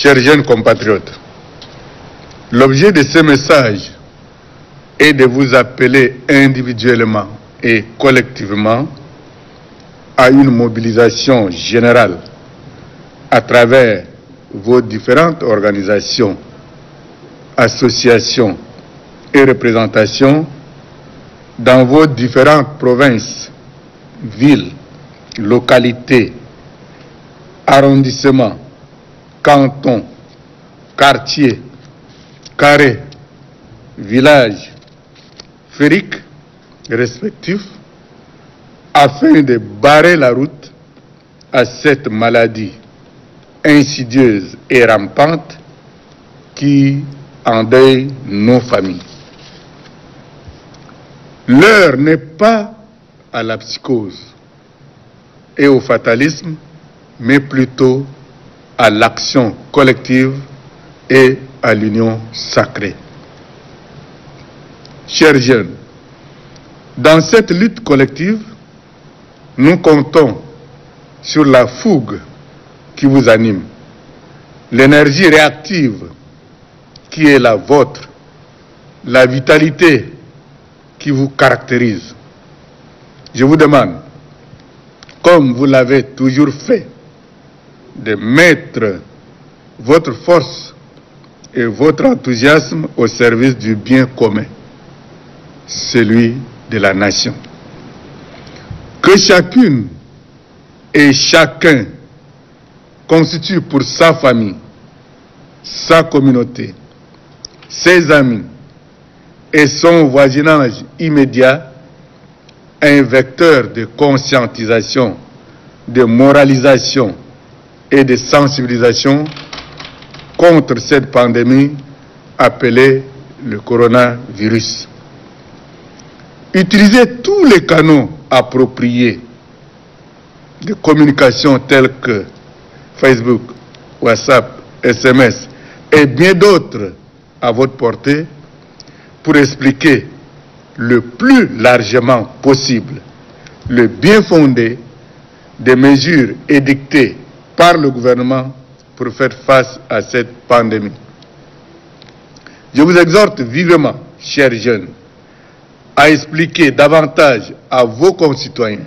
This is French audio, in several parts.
Chers jeunes compatriotes, l'objet de ce message est de vous appeler individuellement et collectivement à une mobilisation générale à travers vos différentes organisations, associations et représentations dans vos différentes provinces, villes, localités, arrondissements, cantons, quartiers, carrés, villages, fériques respectifs, afin de barrer la route à cette maladie insidieuse et rampante qui endeuille nos familles. L'heure n'est pas à la psychose et au fatalisme, mais plutôt à l'action collective et à l'union sacrée. Chers jeunes, dans cette lutte collective, nous comptons sur la fougue qui vous anime, l'énergie réactive qui est la vôtre, la vitalité qui vous caractérise. Je vous demande, comme vous l'avez toujours fait, de mettre votre force et votre enthousiasme au service du bien commun, celui de la nation. Que chacune et chacun constitue pour sa famille, sa communauté, ses amis et son voisinage immédiat un vecteur de conscientisation, de moralisation et de sensibilisation contre cette pandémie appelée le coronavirus. Utilisez tous les canaux appropriés de communication tels que Facebook, WhatsApp, SMS et bien d'autres à votre portée pour expliquer le plus largement possible le bien fondé des mesures édictées par le gouvernement pour faire face à cette pandémie. Je vous exhorte vivement, chers jeunes, à expliquer davantage à vos concitoyens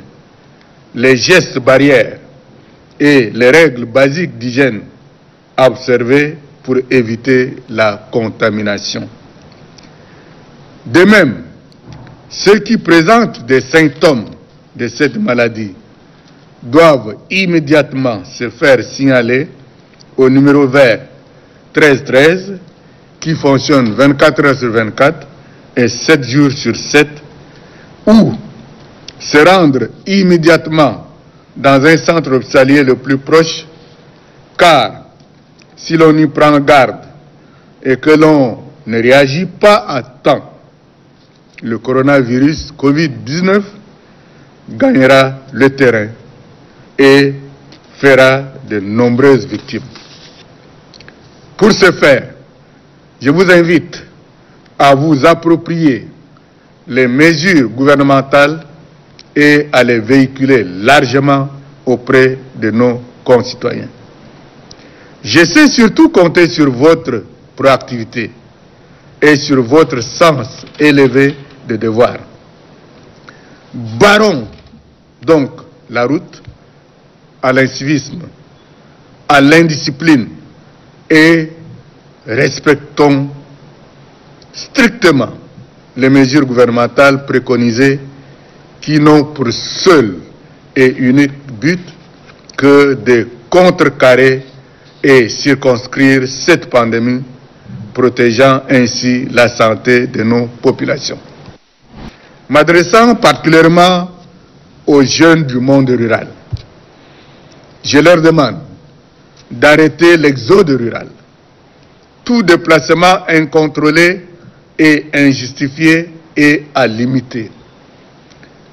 les gestes barrières et les règles basiques d'hygiène à observer pour éviter la contamination. De même, ceux qui présentent des symptômes de cette maladie doivent immédiatement se faire signaler au numéro vert 1313 qui fonctionne 24 heures sur 24 et 7 jours sur 7 ou se rendre immédiatement dans un centre hospitalier le plus proche, car si l'on y prend garde et que l'on ne réagit pas à temps, le coronavirus Covid-19 gagnera le terrain et fera de nombreuses victimes. Pour ce faire, je vous invite à vous approprier les mesures gouvernementales et à les véhiculer largement auprès de nos concitoyens. Je sais surtout compter sur votre proactivité et sur votre sens élevé de devoir. Barrons donc la route à l'incivisme, à l'indiscipline et respectons strictement les mesures gouvernementales préconisées qui n'ont pour seul et unique but que de contrecarrer et circonscrire cette pandémie, protégeant ainsi la santé de nos populations. M'adressant particulièrement aux jeunes du monde rural, je leur demande d'arrêter l'exode rural. Tout déplacement incontrôlé et injustifié est à limiter.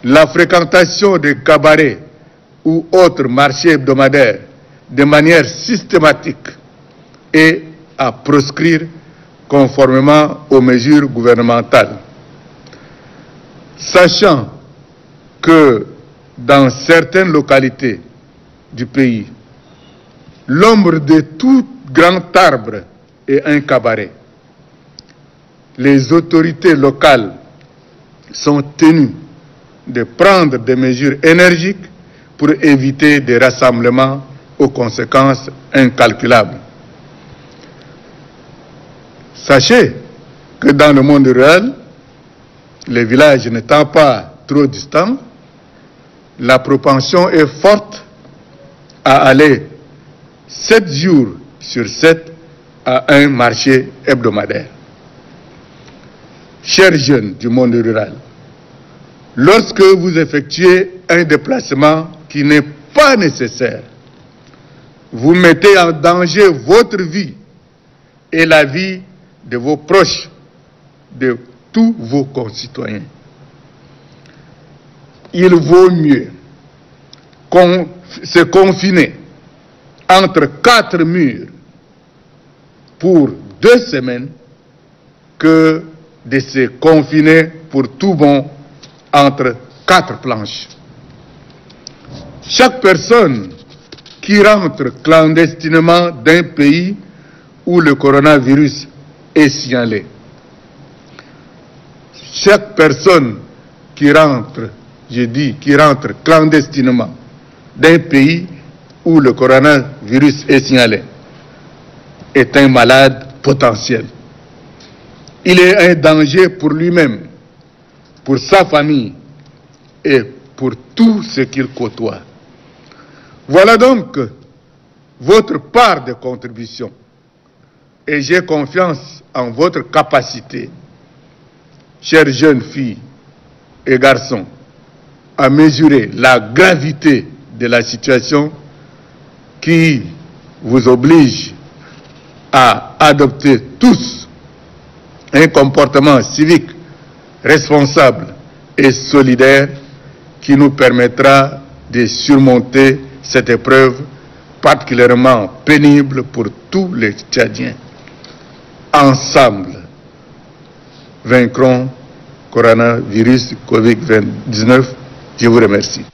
La fréquentation des cabarets ou autres marchés hebdomadaires de manière systématique est à proscrire conformément aux mesures gouvernementales. Sachant que dans certaines localités du pays, l'ombre de toute grand arbre et un cabaret. Les autorités locales sont tenues de prendre des mesures énergiques pour éviter des rassemblements aux conséquences incalculables. Sachez que dans le monde rural, les villages n'étant pas trop distants, la propension est forte à aller 7 jours sur 7 à un marché hebdomadaire. Chers jeunes du monde rural, lorsque vous effectuez un déplacement qui n'est pas nécessaire, vous mettez en danger votre vie et la vie de vos proches, de tous vos concitoyens. Il vaut mieux se confiner entre 4 murs pour 2 semaines que de se confiner pour tout bon entre 4 planches. Chaque personne qui rentre clandestinement d'un pays où le coronavirus est signalé, chaque personne qui rentre, qui rentre clandestinement d'un pays où le coronavirus est signalé, est un malade potentiel. Il est un danger pour lui-même, pour sa famille et pour tout ce qu'il côtoie. Voilà donc votre part de contribution et j'ai confiance en votre capacité, chères jeunes filles et garçons, à mesurer la gravité de la situation qui vous oblige à adopter tous un comportement civique responsable et solidaire qui nous permettra de surmonter cette épreuve particulièrement pénible pour tous les Tchadiens. Ensemble, vaincrons coronavirus Covid-19. Je vous remercie.